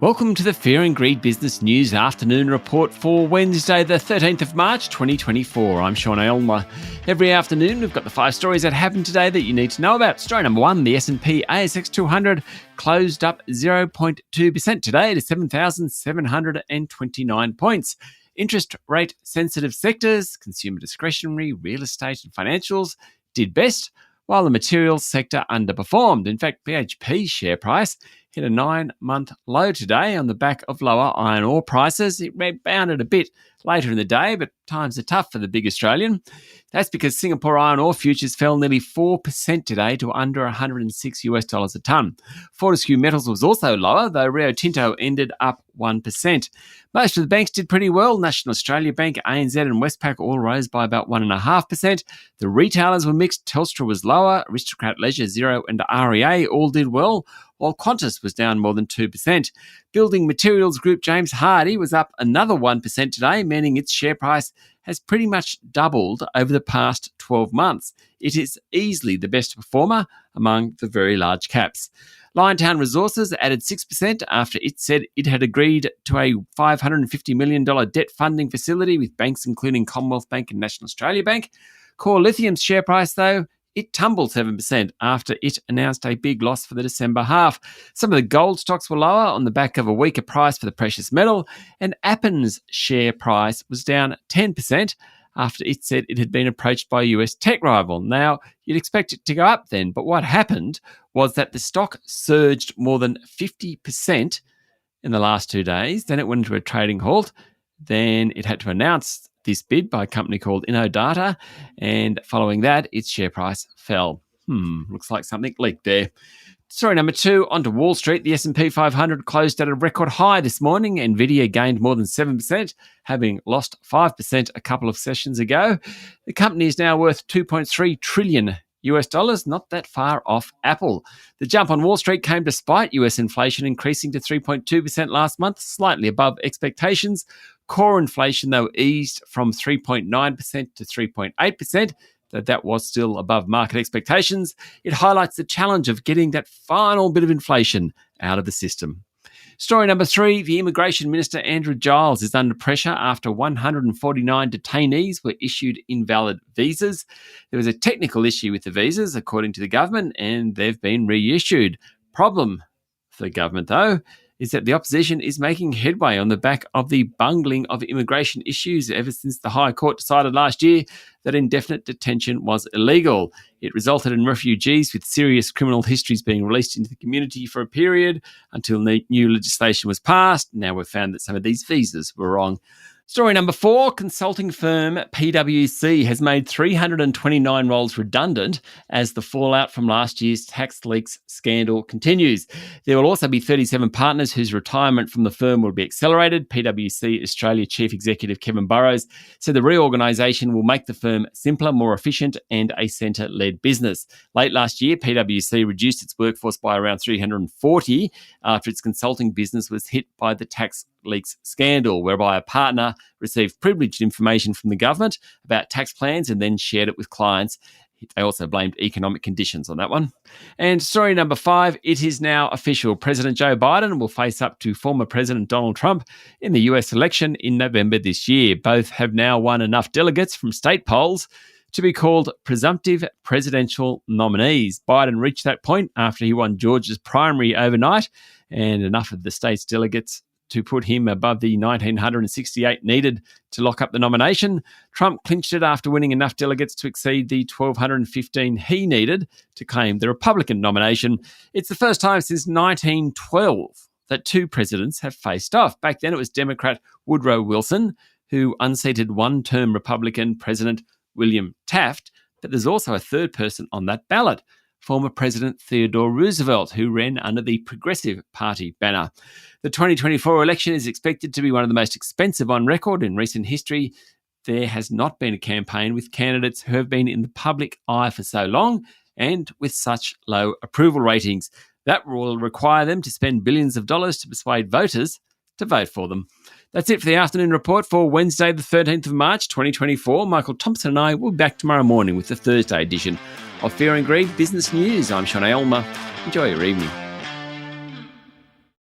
Welcome to the Fear and Greed Business News Afternoon Report for Wednesday, the 13th of March, 2024. I'm Sean Aylmer. Every afternoon, we've got the 5 stories that happened today that you need to know about. Story number 1, the S&P ASX 200 closed up 0.2% today to 7,729 points. Interest rate sensitive sectors, consumer discretionary, real estate and financials did best, while the materials sector underperformed. In fact, BHP's share price hit a 9-month low today on the back of lower iron ore prices. It rebounded a bit later in the day, but times are tough for the big Australian. That's because Singapore iron ore futures fell nearly 4% today to under $106 a tonne. Fortescue Metals was also lower, though Rio Tinto ended up 1%. Most of the banks did pretty well. National Australia Bank, ANZ and Westpac all rose by about 1.5%. The retailers were mixed. Telstra was lower. Aristocrat Leisure, Xero and REA all did well, while Qantas was down more than 2%. Building materials group James Hardie was up another 1% today, meaning its share price has pretty much doubled over the past 12 months. It is easily the best performer among the very large caps. Liontown Resources added 6% after it said it had agreed to a $550 million debt funding facility with banks including Commonwealth Bank and National Australia Bank. Core Lithium's share price, though, it tumbled 7% after it announced a big loss for the December half. Some of the gold stocks were lower on the back of a weaker price for the precious metal, and Appen's share price was down 10% after it said it had been approached by a US tech rival. Now, you'd expect it to go up then, but what happened was that the stock surged more than 50% in the last 2 days. Then it went into a trading halt. Then it had to announce this bid by a company called InnoData, and following that, its share price fell. Looks like something leaked there. Story number 2, onto Wall Street. The S&P 500 closed at a record high this morning. Nvidia gained more than 7%, having lost 5% a couple of sessions ago. The company is now worth $2.3 trillion. Not that far off Apple. The jump on Wall Street came despite US inflation increasing to 3.2% last month, slightly above expectations. Core inflation, though, eased from 3.9% to 3.8%, though that was still above market expectations. It highlights the challenge of getting that final bit of inflation out of the system. Story number 3, the Immigration Minister Andrew Giles is under pressure after 149 detainees were issued invalid visas. There was a technical issue with the visas, according to the government, and they've been reissued. Problem for the government, though, is that the opposition is making headway on the back of the bungling of immigration issues ever since the High Court decided last year that indefinite detention was illegal. It resulted in refugees with serious criminal histories being released into the community for a period until new legislation was passed. Now we've found that some of these visas were wrong. Story number 4, consulting firm PwC has made 329 roles redundant as the fallout from last year's tax leaks scandal continues. There will also be 37 partners whose retirement from the firm will be accelerated. PwC Australia Chief Executive Kevin Burrows said the reorganisation will make the firm simpler, more efficient and a centre-led business. Late last year, PwC reduced its workforce by around 340 after its consulting business was hit by the tax leaks scandal, whereby a partner received privileged information from the government about tax plans and then shared it with clients. They also blamed economic conditions on that one. And story number 5, it is now official. President Joe Biden will face up to former President Donald Trump in the US election in November this year. Both have now won enough delegates from state polls to be called presumptive presidential nominees. Biden reached that point after he won Georgia's primary overnight, and enough of the state's delegates to put him above the 1,968 needed to lock up the nomination. Trump clinched it after winning enough delegates to exceed the 1,215 he needed to claim the Republican nomination. It's the first time since 1912 that 2 presidents have faced off. Back then it was Democrat Woodrow Wilson who unseated one-term Republican President William Taft, but there's also a third person on that ballot, former President Theodore Roosevelt, who ran under the Progressive Party banner. The 2024 election is expected to be one of the most expensive on record in recent history. There has not been a campaign with candidates who have been in the public eye for so long and with such low approval ratings. That will require them to spend billions of dollars to persuade voters to vote for them. That's it for the afternoon report for Wednesday, the 13th of March, 2024. Michael Thompson and I will be back tomorrow morning with the Thursday edition of Fear and Greed Business News. I'm Sean Aylmer. Enjoy your evening.